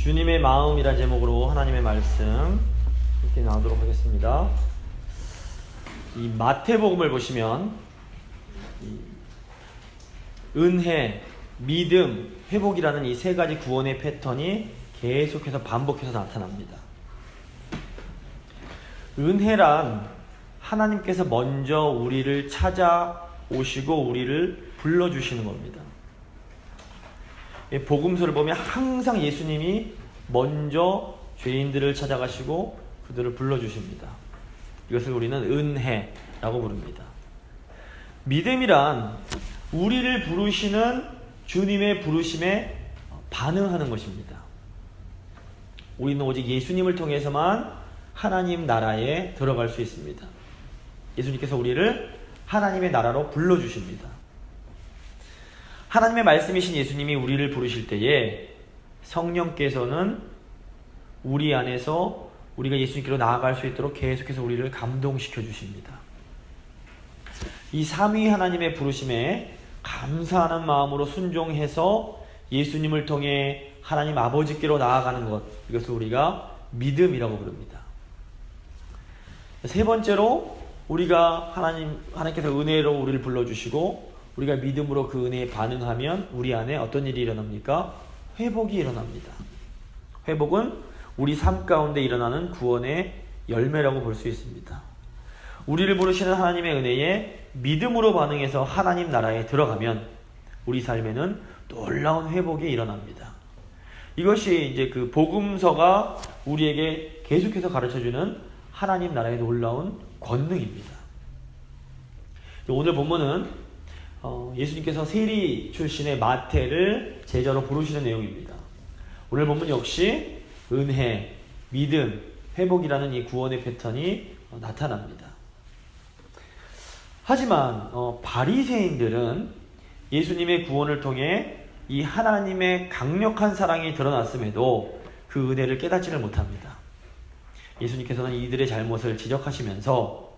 주님의 마음이란 제목으로 하나님의 말씀 이렇게 나오도록 하겠습니다. 이 마태복음을 보시면 은혜, 믿음, 회복이라는 이 세 가지 구원의 패턴이 계속해서 반복해서 나타납니다. 은혜란 하나님께서 먼저 우리를 찾아오시고 우리를 불러주시는 겁니다. 복음서를 보면 항상 예수님이 먼저 죄인들을 찾아가시고 그들을 불러주십니다. 이것을 우리는 은혜라고 부릅니다. 믿음이란 우리를 부르시는 주님의 부르심에 반응하는 것입니다. 우리는 오직 예수님을 통해서만 하나님 나라에 들어갈 수 있습니다. 예수님께서 우리를 하나님의 나라로 불러주십니다. 하나님의 말씀이신 예수님이 우리를 부르실 때에 성령께서는 우리 안에서 우리가 예수님께로 나아갈 수 있도록 계속해서 우리를 감동시켜 주십니다. 이 삼위 하나님의 부르심에 감사하는 마음으로 순종해서 예수님을 통해 하나님 아버지께로 나아가는 것, 이것을 우리가 믿음이라고 부릅니다. 세 번째로 우리가 하나님께서 은혜로 우리를 불러주시고 우리가 믿음으로 그 은혜에 반응하면 우리 안에 어떤 일이 일어납니까? 회복이 일어납니다. 회복은 우리 삶 가운데 일어나는 구원의 열매라고 볼 수 있습니다. 우리를 부르시는 하나님의 은혜에 믿음으로 반응해서 하나님 나라에 들어가면 우리 삶에는 놀라운 회복이 일어납니다. 이것이 이제 그 복음서가 우리에게 계속해서 가르쳐주는 하나님 나라의 놀라운 권능입니다. 오늘 본문은 예수님께서 세리 출신의 마태를 제자로 부르시는 내용입니다. 오늘 본문 역시 은혜, 믿음, 회복이라는 이 구원의 패턴이 나타납니다. 하지만 바리새인들은 예수님의 구원을 통해 이 하나님의 강력한 사랑이 드러났음에도 그 은혜를 깨닫지를 못합니다. 예수님께서는 이들의 잘못을 지적하시면서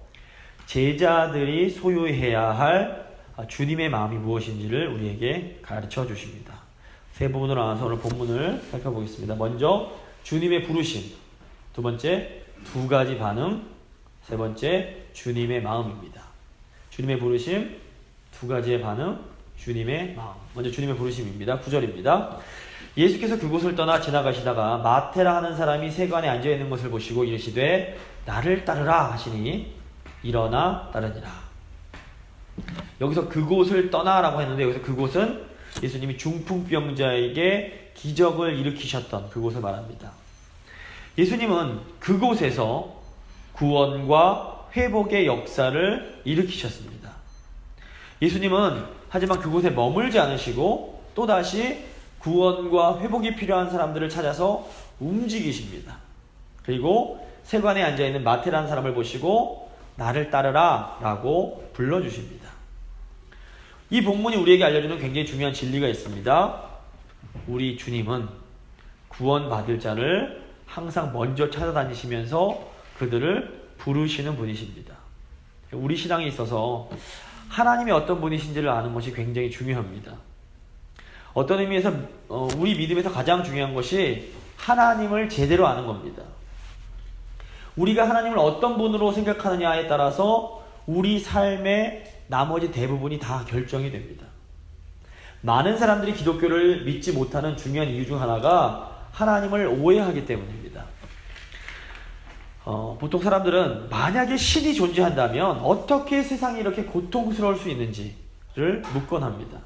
제자들이 소유해야 할 주님의 마음이 무엇인지를 우리에게 가르쳐 주십니다. 세 부분으로 나눠서 오늘 본문을 살펴보겠습니다. 먼저 주님의 부르심, 두 번째 두 가지 반응, 세 번째 주님의 마음입니다. 주님의 부르심, 두 가지의 반응, 주님의 마음. 먼저 주님의 부르심입니다. 9절입니다. 예수께서 그곳을 떠나 지나가시다가 마태라 하는 사람이 세관에 앉아있는 것을 보시고 이르시되 나를 따르라 하시니 일어나 따르니라. 여기서 그곳을 떠나라고 했는데 여기서 그곳은 예수님이 중풍병자에게 기적을 일으키셨던 그곳을 말합니다. 예수님은 그곳에서 구원과 회복의 역사를 일으키셨습니다. 예수님은 하지만 그곳에 머물지 않으시고 또다시 구원과 회복이 필요한 사람들을 찾아서 움직이십니다. 그리고 세관에 앉아있는 마태라는 사람을 보시고 나를 따르라 라고 불러주십니다. 이 본문이 우리에게 알려주는 굉장히 중요한 진리가 있습니다. 우리 주님은 구원받을 자를 항상 먼저 찾아다니시면서 그들을 부르시는 분이십니다. 우리 신앙에 있어서 하나님이 어떤 분이신지를 아는 것이 굉장히 중요합니다. 어떤 의미에서 우리 믿음에서 가장 중요한 것이 하나님을 제대로 아는 겁니다. 우리가 하나님을 어떤 분으로 생각하느냐에 따라서 우리 삶의 나머지 대부분이 다 결정이 됩니다. 많은 사람들이 기독교를 믿지 못하는 중요한 이유 중 하나가 하나님을 오해하기 때문입니다. 보통 사람들은 만약에 신이 존재한다면 어떻게 세상이 이렇게 고통스러울 수 있는지를 묻곤 합니다.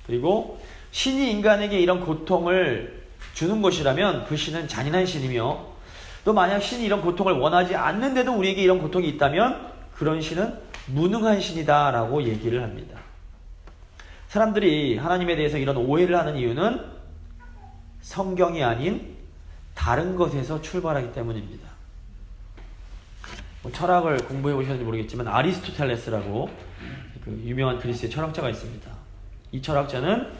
그리고 신이 인간에게 이런 고통을 주는 것이라면 그 신은 잔인한 신이며 또 만약 신이 이런 고통을 원하지 않는데도 우리에게 이런 고통이 있다면 그런 신은 무능한 신이다 라고 얘기를 합니다. 사람들이 하나님에 대해서 이런 오해를 하는 이유는 성경이 아닌 다른 것에서 출발하기 때문입니다. 철학을 공부해 보셨는지 모르겠지만 아리스토텔레스라고 그 유명한 그리스의 철학자가 있습니다. 이 철학자는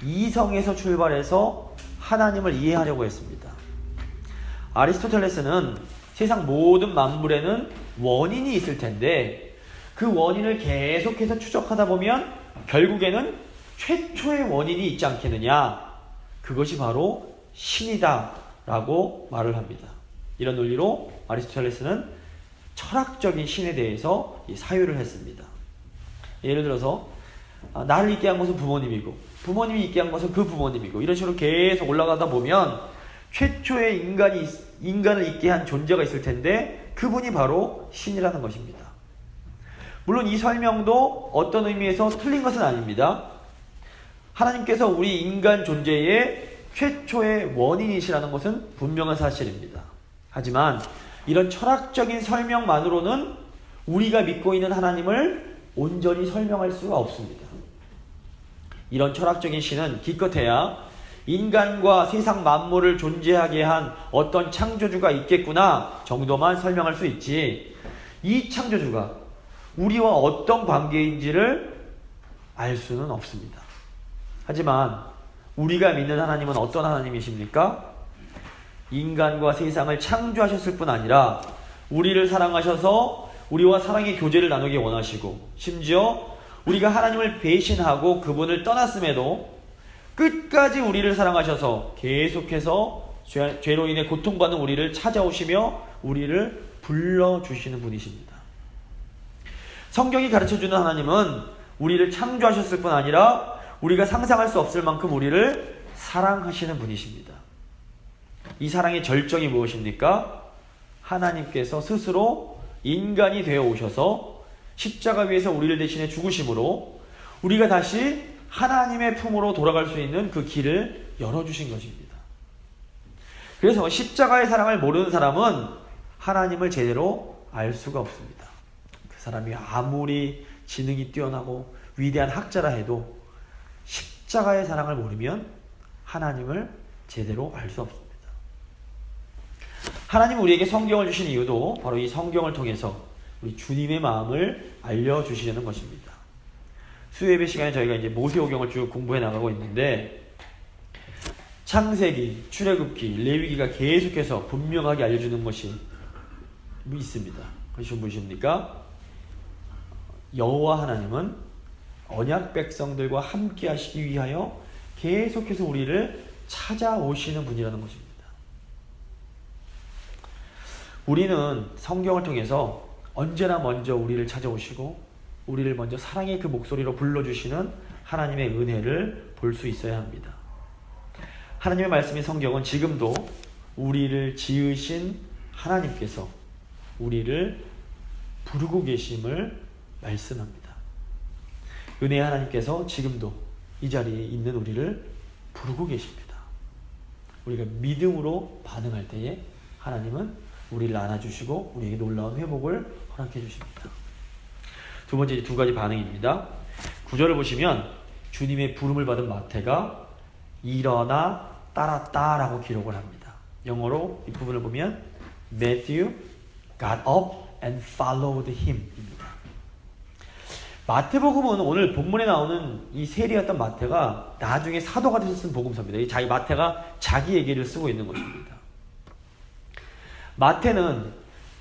이성에서 출발해서 하나님을 이해하려고 했습니다. 아리스토텔레스는 세상 모든 만물에는 원인이 있을 텐데 그 원인을 계속해서 추적하다 보면 결국에는 최초의 원인이 있지 않겠느냐. 그것이 바로 신이다 라고 말을 합니다. 이런 논리로 아리스토텔레스는 철학적인 신에 대해서 사유를 했습니다. 예를 들어서 나를 있게 한 것은 부모님이고 부모님이 있게 한 것은 그 부모님이고 이런 식으로 계속 올라가다 보면 최초의 인간을 있게 한 존재가 있을 텐데 그분이 바로 신이라는 것입니다. 물론 이 설명도 어떤 의미에서 틀린 것은 아닙니다. 하나님께서 우리 인간 존재의 최초의 원인이시라는 것은 분명한 사실입니다. 하지만 이런 철학적인 설명만으로는 우리가 믿고 있는 하나님을 온전히 설명할 수가 없습니다. 이런 철학적인 신은 기껏해야 인간과 세상 만물을 존재하게 한 어떤 창조주가 있겠구나 정도만 설명할 수 있지, 이 창조주가 우리와 어떤 관계인지를 알 수는 없습니다. 하지만 우리가 믿는 하나님은 어떤 하나님이십니까? 인간과 세상을 창조하셨을 뿐 아니라 우리를 사랑하셔서 우리와 사랑의 교제를 나누기 원하시고, 심지어 우리가 하나님을 배신하고 그분을 떠났음에도 끝까지 우리를 사랑하셔서 계속해서 죄로 인해 고통받는 우리를 찾아오시며 우리를 불러주시는 분이십니다. 성경이 가르쳐주는 하나님은 우리를 창조하셨을 뿐 아니라 우리가 상상할 수 없을 만큼 우리를 사랑하시는 분이십니다. 이 사랑의 절정이 무엇입니까? 하나님께서 스스로 인간이 되어 오셔서 십자가 위에서 우리를 대신해 죽으심으로 우리가 다시 하나님의 품으로 돌아갈 수 있는 그 길을 열어주신 것입니다. 그래서 십자가의 사랑을 모르는 사람은 하나님을 제대로 알 수가 없습니다. 그 사람이 아무리 지능이 뛰어나고 위대한 학자라 해도 십자가의 사랑을 모르면 하나님을 제대로 알 수 없습니다. 하나님 우리에게 성경을 주신 이유도 바로 이 성경을 통해서 우리 주님의 마음을 알려주시려는 것입니다. 수요예배 시간에 저희가 이제 모세오경을 쭉 공부해 나가고 있는데, 창세기, 출애굽기, 레위기가 계속해서 분명하게 알려주는 것이 있습니다. 그것이 무엇입니까? 여호와 하나님은 언약 백성들과 함께 하시기 위하여 계속해서 우리를 찾아오시는 분이라는 것입니다. 우리는 성경을 통해서 언제나 먼저 우리를 찾아오시고 우리를 먼저 사랑의 그 목소리로 불러주시는 하나님의 은혜를 볼 수 있어야 합니다. 하나님의 말씀인 성경은 지금도 우리를 지으신 하나님께서 우리를 부르고 계심을 말씀합니다. 은혜의 하나님께서 지금도 이 자리에 있는 우리를 부르고 계십니다. 우리가 믿음으로 반응할 때에 하나님은 우리를 안아주시고 우리에게 놀라운 회복을 허락해 주십니다. 두 번째, 두 가지 반응입니다. 9절을 보시면 주님의 부름을 받은 마태가 일어나 따랐다 라고 기록을 합니다. 영어로 이 부분을 보면 Matthew got up and followed him 입니다. 마태복음은 오늘 본문에 나오는 이 세리였던 마태가 나중에 사도가 돼서 쓴 복음서입니다. 이 마태가 자기 얘기를 쓰고 있는 것입니다. 마태는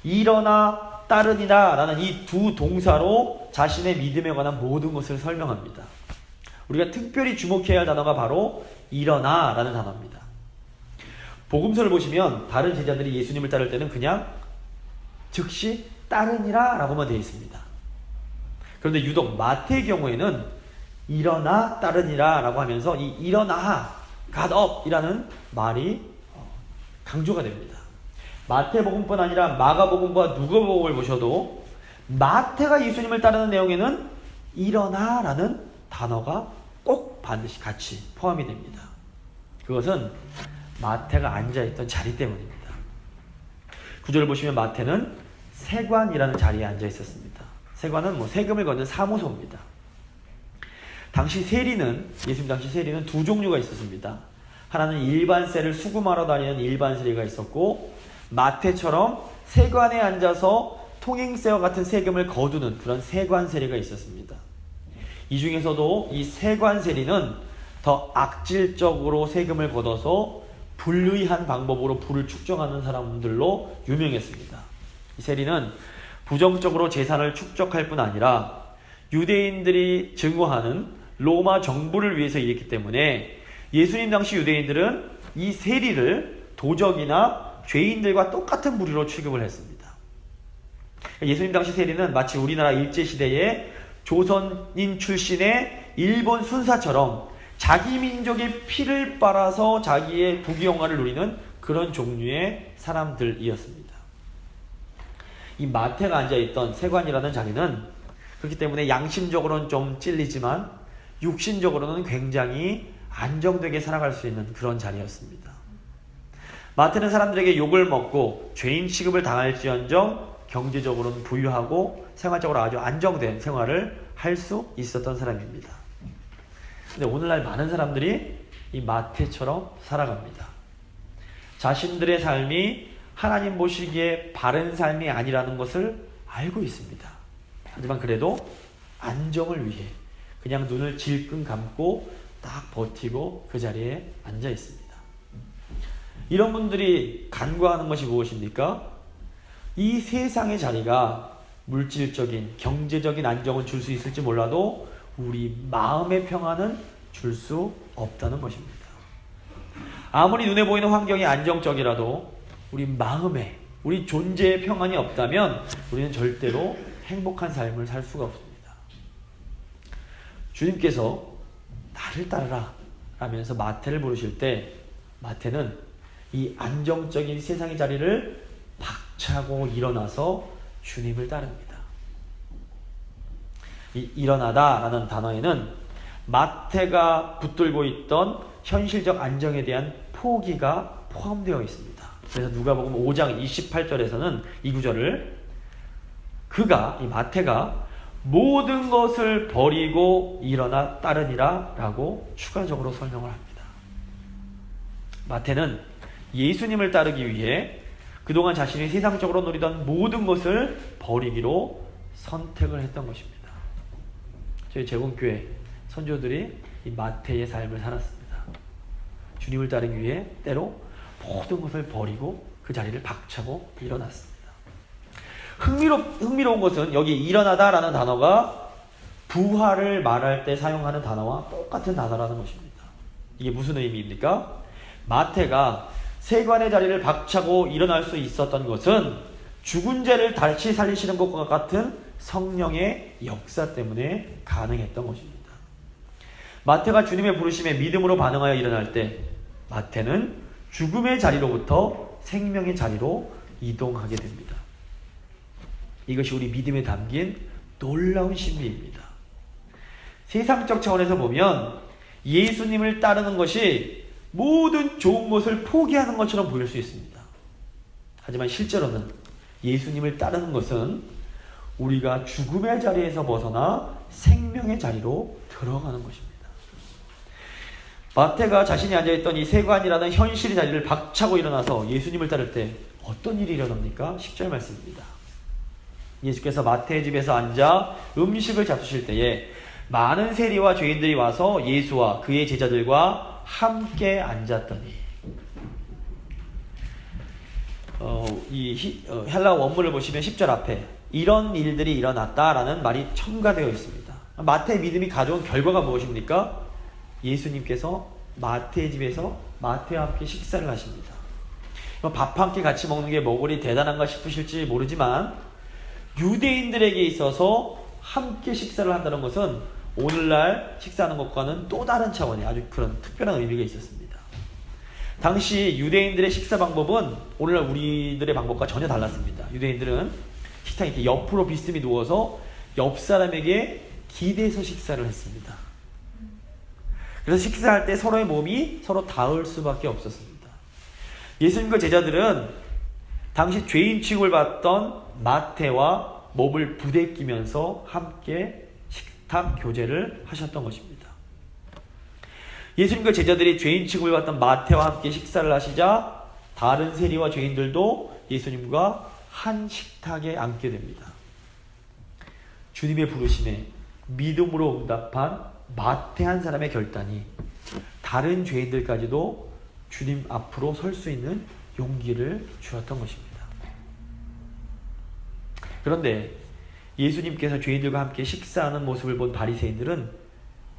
일어나 따르니라 라는 이 두 동사로 자신의 믿음에 관한 모든 것을 설명합니다. 우리가 특별히 주목해야 할 단어가 바로 일어나 라는 단어입니다. 복음서를 보시면 다른 제자들이 예수님을 따를 때는 그냥 즉시 따르니라 라고만 되어 있습니다. 그런데 유독 마태의 경우에는 일어나 따르니라 라고 하면서 이 일어나 got up 이라는 말이 강조가 됩니다. 마태복음뿐 아니라 마가복음과 누가복음을 보셔도 마태가 예수님을 따르는 내용에는 일어나 라는 단어가 꼭 반드시 같이 포함이 됩니다. 그것은 마태가 앉아있던 자리 때문입니다. 9절을 보시면 마태는 세관이라는 자리에 앉아 있었습니다. 세관은 세금을 걷는 사무소입니다. 당시 세리는, 예수님 당시 세리는 두 종류가 있었습니다. 하나는 일반 세를 수금하러 다니는 일반 세리가 있었고, 마태처럼 세관에 앉아서 통행세와 같은 세금을 거두는 그런 세관 세리가 있었습니다. 이 중에서도 이 세관 세리는 더 악질적으로 세금을 걷어서 불의한 방법으로 부를 축적하는 사람들로 유명했습니다. 이 세리는 부정적으로 재산을 축적할 뿐 아니라 유대인들이 증오하는 로마 정부를 위해서 일했기 때문에 예수님 당시 유대인들은 이 세리를 도적이나 죄인들과 똑같은 부류로 취급을 했습니다. 예수님 당시 세리는 마치 우리나라 일제시대의 조선인 출신의 일본 순사처럼 자기 민족의 피를 빨아서 자기의 부귀영화를 누리는 그런 종류의 사람들이었습니다. 이 마태가 앉아있던 세관이라는 자리는 그렇기 때문에 양심적으로는 좀 찔리지만 육신적으로는 굉장히 안정되게 살아갈 수 있는 그런 자리였습니다. 마태는 사람들에게 욕을 먹고 죄인 취급을 당할지언정 경제적으로는 부유하고 생활적으로 아주 안정된 생활을 할 수 있었던 사람입니다. 근데 오늘날 많은 사람들이 이 마태처럼 살아갑니다. 자신들의 삶이 하나님 보시기에 바른 삶이 아니라는 것을 알고 있습니다. 하지만 그래도 안정을 위해 그냥 눈을 질끈 감고 딱 버티고 그 자리에 앉아 있습니다. 이런 분들이 간과하는 것이 무엇입니까? 이 세상의 자리가 물질적인, 경제적인 안정은 줄 수 있을지 몰라도 우리 마음의 평안은 줄 수 없다는 것입니다. 아무리 눈에 보이는 환경이 안정적이라도 우리 마음에, 우리 존재의 평안이 없다면 우리는 절대로 행복한 삶을 살 수가 없습니다. 주님께서 나를 따르라 라면서 마태를 부르실 때 마태는 이 안정적인 세상의 자리를 박차고 일어나서 주님을 따릅니다. 이 일어나다 라는 단어에는 마태가 붙들고 있던 현실적 안정에 대한 포기가 포함되어 있습니다. 그래서 누가복음 5장 28절에서는 이 구절을 이 마태가 모든 것을 버리고 일어나 따르니라 라고 추가적으로 설명을 합니다. 마태는 예수님을 따르기 위해 그동안 자신이 세상적으로 누리던 모든 것을 버리기로 선택을 했던 것입니다. 저희 제공교회 선조들이 이 마태의 삶을 살았습니다. 주님을 따르기 위해 때로 모든 것을 버리고 그 자리를 박차고 일어났습니다. 흥미로운 것은 여기 일어나다라는 단어가 부활을 말할 때 사용하는 단어와 똑같은 단어라는 것입니다. 이게 무슨 의미입니까? 마태가 세관의 자리를 박차고 일어날 수 있었던 것은 죽은 자를 다시 살리시는 것과 같은 성령의 역사 때문에 가능했던 것입니다. 마태가 주님의 부르심에 믿음으로 반응하여 일어날 때 마태는 죽음의 자리로부터 생명의 자리로 이동하게 됩니다. 이것이 우리 믿음에 담긴 놀라운 신비입니다. 세상적 차원에서 보면 예수님을 따르는 것이 모든 좋은 것을 포기하는 것처럼 보일 수 있습니다. 하지만 실제로는 예수님을 따르는 것은 우리가 죽음의 자리에서 벗어나 생명의 자리로 들어가는 것입니다. 마태가 자신이 앉아있던 이 세관이라는 현실의 자리를 박차고 일어나서 예수님을 따를 때 어떤 일이 일어납니까? 10절 말씀입니다. 예수께서 마태의 집에서 앉아 음식을 잡수실 때에 많은 세리와 죄인들이 와서 예수와 그의 제자들과 함께 앉았더니 헬라 원문을 보시면 10절 앞에 이런 일들이 일어났다라는 말이 첨가되어 있습니다. 마태의 믿음이 가져온 결과가 무엇입니까? 예수님께서 마태의 집에서 마태와 함께 식사를 하십니다. 밥 한 끼 같이 먹는 게 뭐 그리 대단한가 싶으실지 모르지만 유대인들에게 있어서 함께 식사를 한다는 것은 오늘날 식사하는 것과는 또 다른 차원의 아주 그런 특별한 의미가 있었습니다. 당시 유대인들의 식사 방법은 오늘날 우리들의 방법과 전혀 달랐습니다. 유대인들은 식탁에 이렇게 옆으로 비스듬히 누워서 옆 사람에게 기대서 식사를 했습니다. 그래서 식사할 때 서로의 몸이 서로 닿을 수밖에 없었습니다. 예수님과 제자들은 당시 죄인 취급을 받던 마태와 몸을 부대끼면서 함께 식탁 교제를 하셨던 것입니다. 예수님과 제자들이 죄인 취급을 받던 마태와 함께 식사를 하시자 다른 세리와 죄인들도 예수님과 한 식탁에 앉게 됩니다. 주님의 부르심에 믿음으로 응답한 마태 한 사람의 결단이 다른 죄인들까지도 주님 앞으로 설 수 있는 용기를 주었던 것입니다. 그런데 예수님께서 죄인들과 함께 식사하는 모습을 본 바리새인들은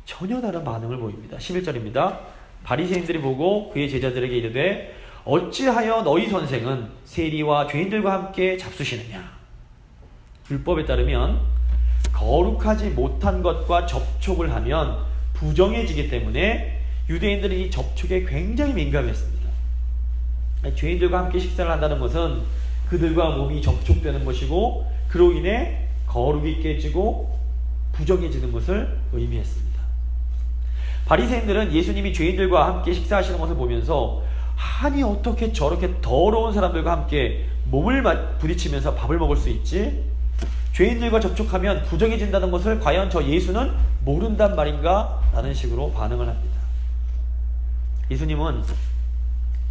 전혀 다른 반응을 보입니다. 11절입니다. 바리새인들이 보고 그의 제자들에게 이르되 어찌하여 너희 선생은 세리와 죄인들과 함께 잡수시느냐. 율법에 따르면 거룩하지 못한 것과 접촉을 하면 부정해지기 때문에 유대인들이 이 접촉에 굉장히 민감했습니다. 죄인들과 함께 식사를 한다는 것은 그들과 몸이 접촉되는 것이고 그로 인해 거룩이 깨지고 부정해지는 것을 의미했습니다. 바리새인들은 예수님이 죄인들과 함께 식사하시는 것을 보면서 아니 어떻게 저렇게 더러운 사람들과 함께 몸을 부딪히면서 밥을 먹을 수 있지? 죄인들과 접촉하면 부정해진다는 것을 과연 저 예수는 모른단 말인가? 라는 식으로 반응을 합니다. 예수님은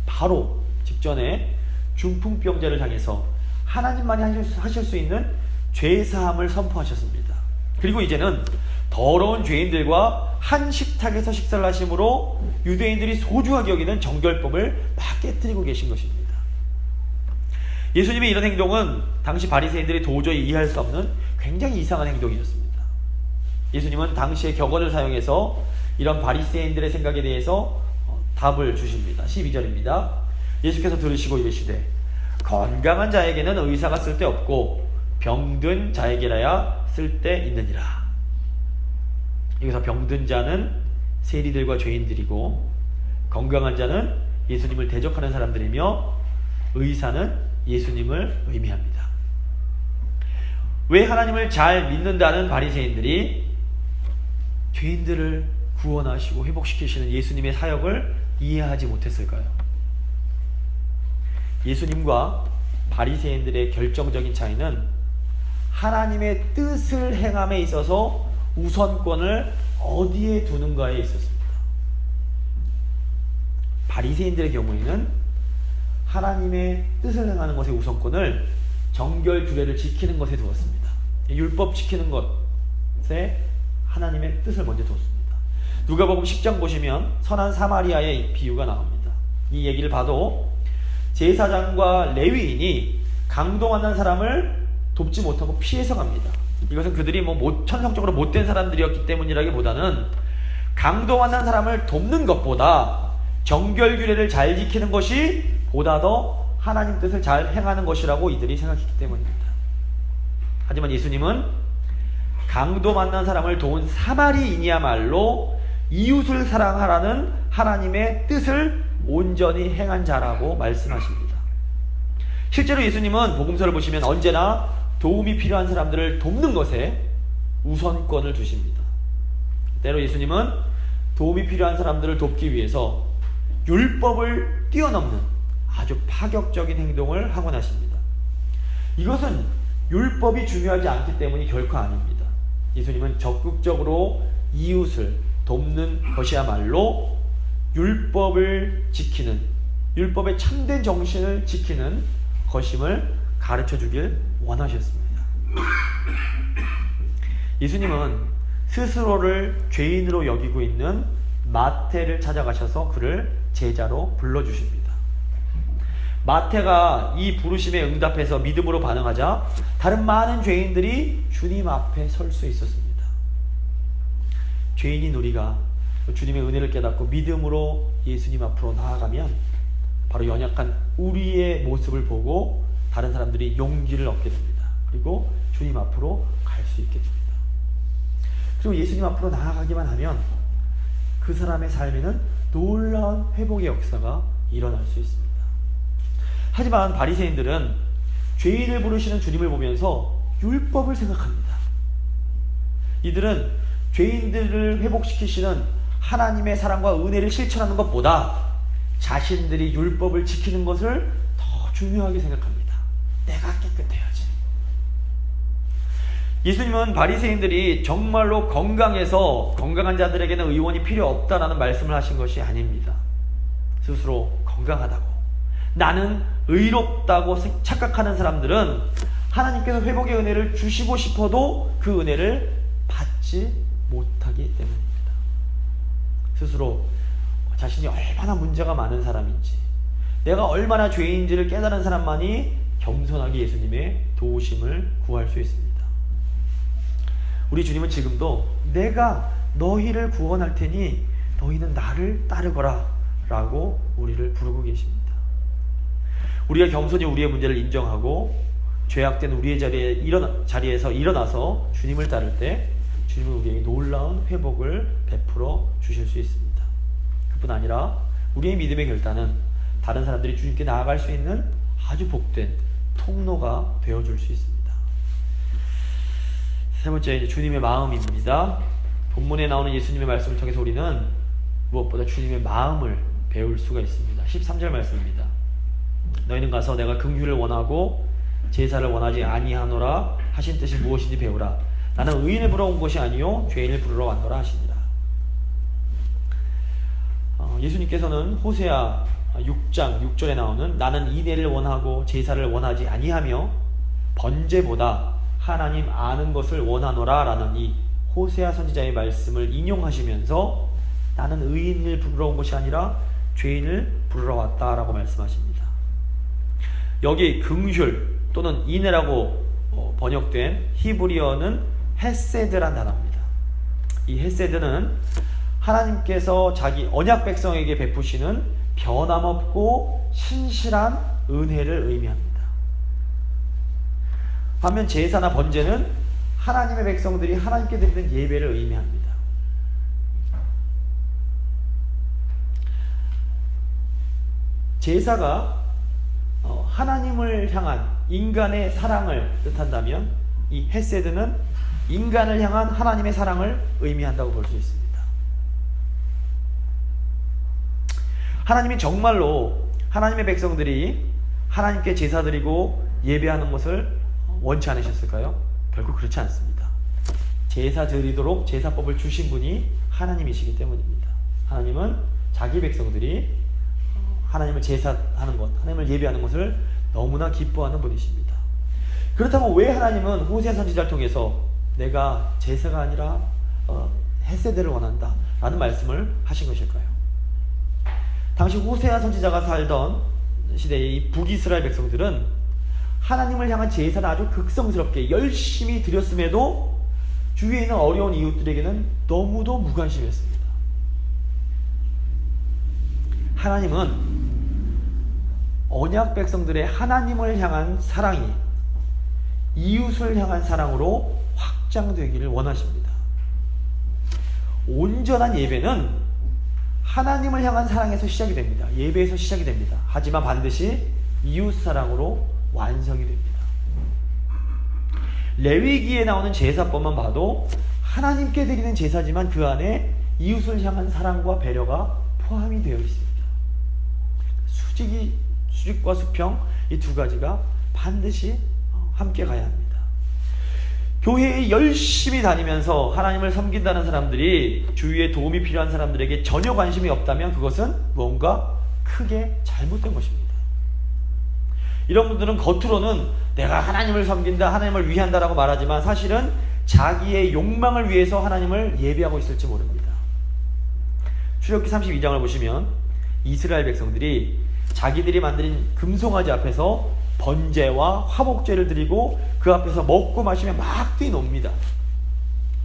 바로 직전에 중풍병자를 향해서 하나님만이 하실 수 있는 죄사함을 선포하셨습니다. 그리고 이제는 더러운 죄인들과 한 식탁에서 식사를 하심으로 유대인들이 소중하게 여기는 정결법을 막 깨뜨리고 계신 것입니다. 예수님의 이런 행동은 당시 바리새인들이 도저히 이해할 수 없는 굉장히 이상한 행동이었습니다. 예수님은 당시의 격언을 사용해서 이런 바리새인들의 생각에 대해서 답을 주십니다. 12절입니다. 예수께서 들으시고 이르시되 건강한 자에게는 의사가 쓸데없고 병든 자에게라야 쓸데있느니라. 여기서 병든 자는 세리들과 죄인들이고 건강한 자는 예수님을 대적하는 사람들이며 의사는 예수님을 의미합니다. 왜 하나님을 잘 믿는다는 바리새인들이 죄인들을 구원하시고 회복시키시는 예수님의 사역을 이해하지 못했을까요? 예수님과 바리새인들의 결정적인 차이는 하나님의 뜻을 행함에 있어서 우선권을 어디에 두는가에 있었습니다. 바리새인들의 경우에는 하나님의 뜻을 행하는 것의 우선권을 정결 규례를 지키는 것에 두었습니다. 율법 지키는 것에 하나님의 뜻을 먼저 두었습니다. 누가복음 10장 보시면 선한 사마리아의 비유가 나옵니다. 이 얘기를 봐도 제사장과 레위인이 강도 만난 사람을 돕지 못하고 피해서 갑니다. 이것은 그들이 천성적으로 못된 사람들이었기 때문이라기보다는 강도 만난 사람을 돕는 것보다 정결 규례를 잘 지키는 것이 보다 더 하나님 뜻을 잘 행하는 것이라고 이들이 생각했기 때문입니다. 하지만 예수님은 강도 만난 사람을 도운 사마리인이야말로 이웃을 사랑하라는 하나님의 뜻을 온전히 행한 자라고 말씀하십니다. 실제로 예수님은 복음서를 보시면 언제나 도움이 필요한 사람들을 돕는 것에 우선권을 두십니다. 때로 예수님은 도움이 필요한 사람들을 돕기 위해서 율법을 뛰어넘는 아주 파격적인 행동을 하곤 하십니다. 이것은 율법이 중요하지 않기 때문이 결코 아닙니다. 예수님은 적극적으로 이웃을 돕는 것이야말로 율법을 지키는, 율법의 참된 정신을 지키는 것임을 가르쳐 주길 원하셨습니다. 예수님은 스스로를 죄인으로 여기고 있는 마태를 찾아가셔서 그를 제자로 불러주십니다. 마태가 이 부르심에 응답해서 믿음으로 반응하자 다른 많은 죄인들이 주님 앞에 설 수 있었습니다. 죄인인 우리가 주님의 은혜를 깨닫고 믿음으로 예수님 앞으로 나아가면 바로 연약한 우리의 모습을 보고 다른 사람들이 용기를 얻게 됩니다. 그리고 주님 앞으로 갈 수 있게 됩니다. 그리고 예수님 앞으로 나아가기만 하면 그 사람의 삶에는 놀라운 회복의 역사가 일어날 수 있습니다. 하지만 바리새인들은 죄인을 부르시는 주님을 보면서 율법을 생각합니다. 이들은 죄인들을 회복시키시는 하나님의 사랑과 은혜를 실천하는 것보다 자신들이 율법을 지키는 것을 더 중요하게 생각합니다. 내가 깨끗해야지. 예수님은 바리새인들이 정말로 건강해서 건강한 자들에게는 의원이 필요 없다라는 말씀을 하신 것이 아닙니다. 스스로 건강하다고, 나는 의롭다고 착각하는 사람들은 하나님께서 회복의 은혜를 주시고 싶어도 그 은혜를 받지 못하기 때문입니다. 스스로 자신이 얼마나 문제가 많은 사람인지, 내가 얼마나 죄인지를 깨달은 사람만이 겸손하게 예수님의 도우심을 구할 수 있습니다. 우리 주님은 지금도 내가 너희를 구원할 테니 너희는 나를 따르거라 라고 우리를 부르고 계십니다. 우리가 겸손히 우리의 문제를 인정하고 죄악된 우리의 자리에서 일어나서 주님을 따를 때 주님은 우리에게 놀라운 회복을 베풀어 주실 수 있습니다. 그뿐 아니라 우리의 믿음의 결단은 다른 사람들이 주님께 나아갈 수 있는 아주 복된 통로가 되어줄 수 있습니다. 세 번째, 주님의 마음입니다. 본문에 나오는 예수님의 말씀을 통해서 우리는 무엇보다 주님의 마음을 배울 수가 있습니다. 13절 말씀입니다. 너희는 가서 내가 긍휼을 원하고 제사를 원하지 아니하노라 하신 뜻이 무엇인지 배우라. 나는 의인을 부르러 온 것이 아니요 죄인을 부르러 왔노라 하시니라. 예수님께서는 호세아 6장 6절에 나오는 나는 인애를 원하고 제사를 원하지 아니하며 번제보다 하나님 아는 것을 원하노라 라는 이 호세아 선지자의 말씀을 인용하시면서 나는 의인을 부르러 온 것이 아니라 죄인을 부르러 왔다라고 말씀하십니다. 여기 긍휼 또는 인애라고 번역된 히브리어는 헤세드란 단어입니다. 이 헤세드는 하나님께서 자기 언약 백성에게 베푸시는 변함없고 신실한 은혜를 의미합니다. 반면 제사나 번제는 하나님의 백성들이 하나님께 드리는 예배를 의미합니다. 제사가 하나님을 향한 인간의 사랑을 뜻한다면 이 헤세드는 인간을 향한 하나님의 사랑을 의미한다고 볼 수 있습니다. 하나님이 정말로 하나님의 백성들이 하나님께 제사 드리고 예배하는 것을 원치 않으셨을까요? 결국 그렇지 않습니다. 제사 드리도록 제사법을 주신 분이 하나님이시기 때문입니다. 하나님은 자기 백성들이 하나님을 제사하는 것, 하나님을 예배하는 것을 너무나 기뻐하는 분이십니다. 그렇다면 왜 하나님은 호세아 선지자를 통해서 내가 제사가 아니라 헤세드를 원한다 라는 말씀을 하신 것일까요? 당시 호세아 선지자가 살던 시대의 이 북이스라엘 백성들은 하나님을 향한 제사를 아주 극성스럽게 열심히 드렸음에도 주위에 있는 어려운 이웃들에게는 너무도 무관심했습니다. 하나님은 언약 백성들의 하나님을 향한 사랑이 이웃을 향한 사랑으로 확장되기를 원하십니다. 온전한 예배는 하나님을 향한 사랑에서 시작이 됩니다. 예배에서 시작이 됩니다. 하지만 반드시 이웃 사랑으로 완성이 됩니다. 레위기에 나오는 제사법만 봐도 하나님께 드리는 제사지만 그 안에 이웃을 향한 사랑과 배려가 포함이 되어 있습니다. 수직과 수평 이 두 가지가 반드시 함께 가야 합니다. 교회에 열심히 다니면서 하나님을 섬긴다는 사람들이 주위에 도움이 필요한 사람들에게 전혀 관심이 없다면 그것은 뭔가 크게 잘못된 것입니다. 이런 분들은 겉으로는 내가 하나님을 섬긴다, 하나님을 위한다라고 말하지만 사실은 자기의 욕망을 위해서 하나님을 예배하고 있을지 모릅니다. 출애굽기 32장을 보시면 이스라엘 백성들이 자기들이 만든 금송아지 앞에서 번제와 화목제를 드리고 그 앞에서 먹고 마시며 막 뛰놉니다.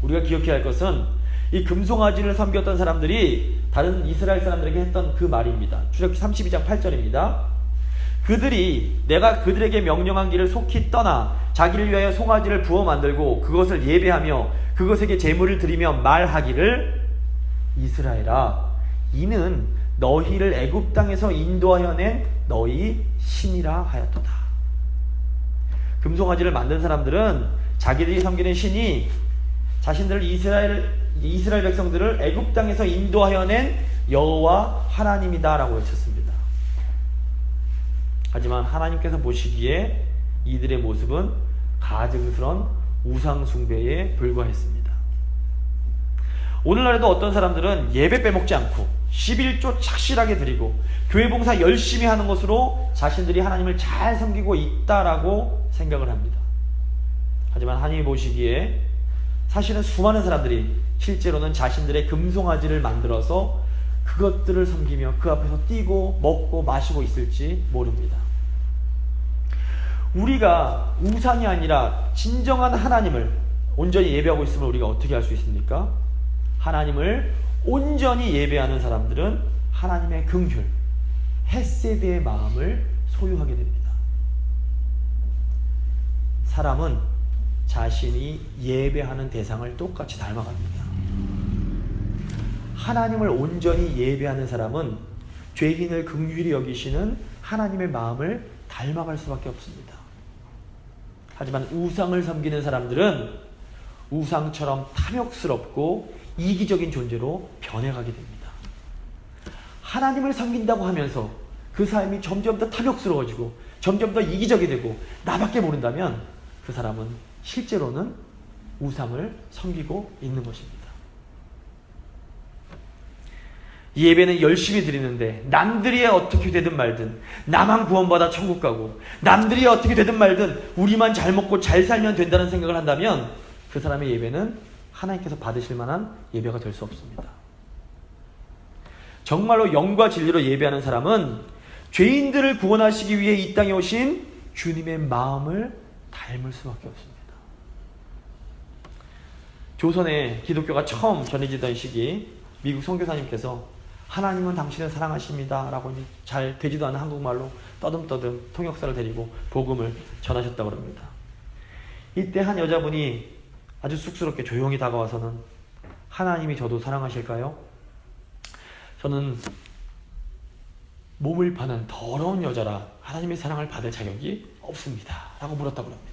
우리가 기억해야 할 것은 이 금송아지를 섬겼던 사람들이 다른 이스라엘 사람들에게 했던 그 말입니다. 출애굽기 32장 8절입니다. 그들이 내가 그들에게 명령한 길을 속히 떠나 자기를 위하여 송아지를 부어 만들고 그것을 예배하며 그것에게 제물을 드리며 말하기를 이스라엘아 이는 너희를 애굽 땅에서 인도하여 낸 너희 신이라 하였도다. 금송아지를 만든 사람들은 자기들이 섬기는 신이 자신들을 이스라엘 백성들을 애굽 땅에서 인도하여 낸 여호와 하나님이다 라고 외쳤습니다. 하지만 하나님께서 보시기에 이들의 모습은 가증스러운 우상 숭배에 불과했습니다. 오늘날에도 어떤 사람들은 예배 빼먹지 않고 11조 착실하게 드리고 교회 봉사 열심히 하는 것으로 자신들이 하나님을 잘 섬기고 있다라고 생각을 합니다. 하지만 하나님이 보시기에 사실은 수많은 사람들이 실제로는 자신들의 금송아지를 만들어서 그것들을 섬기며 그 앞에서 뛰고 먹고 마시고 있을지 모릅니다. 우리가 우상이 아니라 진정한 하나님을 온전히 예배하고 있음을 우리가 어떻게 알 수 있습니까? 하나님을 온전히 예배하는 사람들은 하나님의 긍휼, 헤세드의 마음을 소유하게 됩니다. 사람은 자신이 예배하는 대상을 똑같이 닮아갑니다. 하나님을 온전히 예배하는 사람은 죄인을 긍휼히 여기시는 하나님의 마음을 닮아갈 수밖에 없습니다. 하지만 우상을 섬기는 사람들은 우상처럼 탐욕스럽고 이기적인 존재로 변해가게 됩니다. 하나님을 섬긴다고 하면서 그 삶이 점점 더 탐욕스러워지고 점점 더 이기적이 되고 나밖에 모른다면 그 사람은 실제로는 우상을 섬기고 있는 것입니다. 예배는 열심히 드리는데 남들이 어떻게 되든 말든 나만 구원받아 천국 가고 남들이 어떻게 되든 말든 우리만 잘 먹고 잘 살면 된다는 생각을 한다면 그 사람의 예배는 하나님께서 받으실 만한 예배가 될 수 없습니다. 정말로 영과 진리로 예배하는 사람은 죄인들을 구원하시기 위해 이 땅에 오신 주님의 마음을 닮을 수밖에 없습니다. 조선에 기독교가 처음 전해지던 시기 미국 선교사님께서 하나님은 당신을 사랑하십니다 라고 잘 되지도 않은 한국말로 떠듬떠듬 통역사를 데리고 복음을 전하셨다고 합니다. 이때 한 여자분이 아주 쑥스럽게 조용히 다가와서는 하나님이 저도 사랑하실까요? 저는 몸을 파는 더러운 여자라 하나님의 사랑을 받을 자격이 없습니다 라고 물었다고 합니다.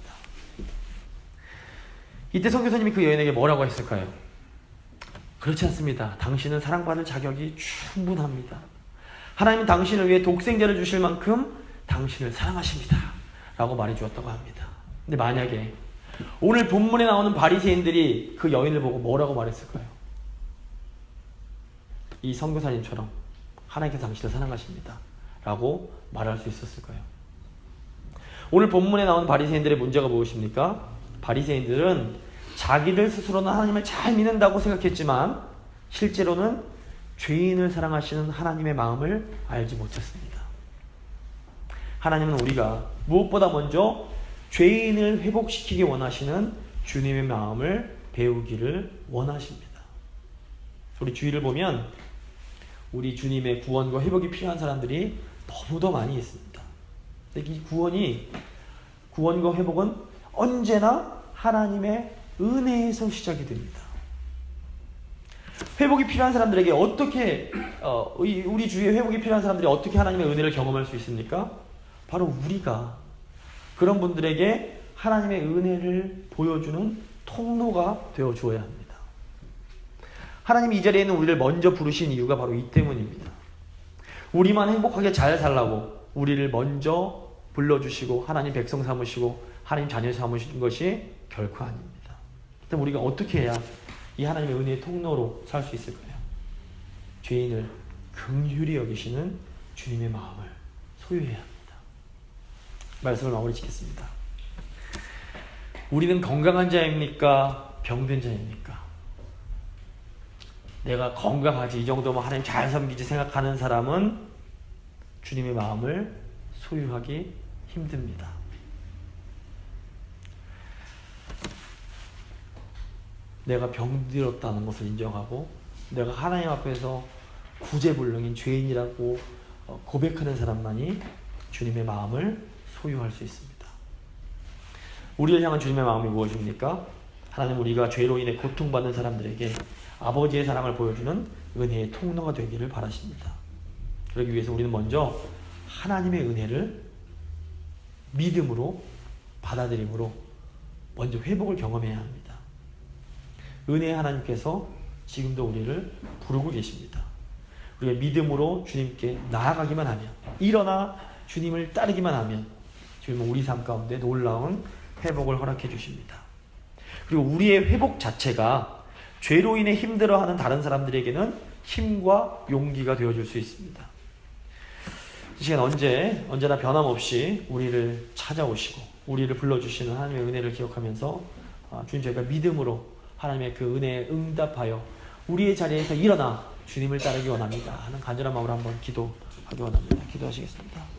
이때 선교사님이 그 여인에게 뭐라고 했을까요? 그렇지 않습니다. 당신은 사랑받을 자격이 충분합니다. 하나님은 당신을 위해 독생자를 주실 만큼 당신을 사랑하십니다 라고 말해주었다고 합니다. 근데 만약에 오늘 본문에 나오는 바리새인들이 그 여인을 보고 뭐라고 말했을까요? 이 선교사님처럼 하나님께서 당신을 사랑하십니다 라고 말할 수 있었을까요? 오늘 본문에 나오는 바리새인들의 문제가 무엇입니까? 바리새인들은 자기들 스스로는 하나님을 잘 믿는다고 생각했지만 실제로는 죄인을 사랑하시는 하나님의 마음을 알지 못했습니다. 하나님은 우리가 무엇보다 먼저 죄인을 회복시키기 원하시는 주님의 마음을 배우기를 원하십니다. 우리 주위를 보면 우리 주님의 구원과 회복이 필요한 사람들이 너무도 많이 있습니다. 이 구원과 회복은 언제나 하나님의 은혜에서 시작이 됩니다. 회복이 필요한 사람들에게 어떻게 우리 주위에 회복이 필요한 사람들이 어떻게 하나님의 은혜를 경험할 수 있습니까? 바로 우리가 그런 분들에게 하나님의 은혜를 보여주는 통로가 되어 주어야 합니다. 하나님이 이 자리에 있는 우리를 먼저 부르신 이유가 바로 이 때문입니다. 우리만 행복하게 잘 살라고 우리를 먼저 불러주시고 하나님 백성 삼으시고 하나님 자녀 삼으신 것이 결코 아닙니다. 그럼 우리가 어떻게 해야 이 하나님의 은혜의 통로로 살 수 있을까요? 죄인을 긍휼히 여기시는 주님의 마음을 소유해야 합니다. 말씀을 마무리 짓겠습니다. 우리는 건강한 자입니까? 병든 자입니까? 내가 건강하지 이 정도면 하나님 잘 섬기지 생각하는 사람은 주님의 마음을 소유하기 힘듭니다. 내가 병들었다는 것을 인정하고 내가 하나님 앞에서 구제불능인 죄인이라고 고백하는 사람만이 주님의 마음을 소유할 수 있습니다. 우리를 향한 주님의 마음이 무엇입니까? 하나님 우리가 죄로 인해 고통받는 사람들에게 아버지의 사랑을 보여주는 은혜의 통로가 되기를 바라십니다. 그러기 위해서 우리는 먼저 하나님의 은혜를 믿음으로 받아들임으로 먼저 회복을 경험해야 합니다. 은혜의 하나님께서 지금도 우리를 부르고 계십니다. 우리가 믿음으로 주님께 나아가기만 하면, 일어나 주님을 따르기만 하면 주님은 우리 삶 가운데 놀라운 회복을 허락해 주십니다. 그리고 우리의 회복 자체가 죄로 인해 힘들어하는 다른 사람들에게는 힘과 용기가 되어줄 수 있습니다. 이 시간 언제나 변함없이 우리를 찾아오시고 우리를 불러주시는 하나님의 은혜를 기억하면서 주님 저희가 믿음으로 하나님의 그 은혜에 응답하여 우리의 자리에서 일어나 주님을 따르기 원합니다 하는 간절한 마음으로 한번 기도하기 원합니다. 기도하시겠습니다.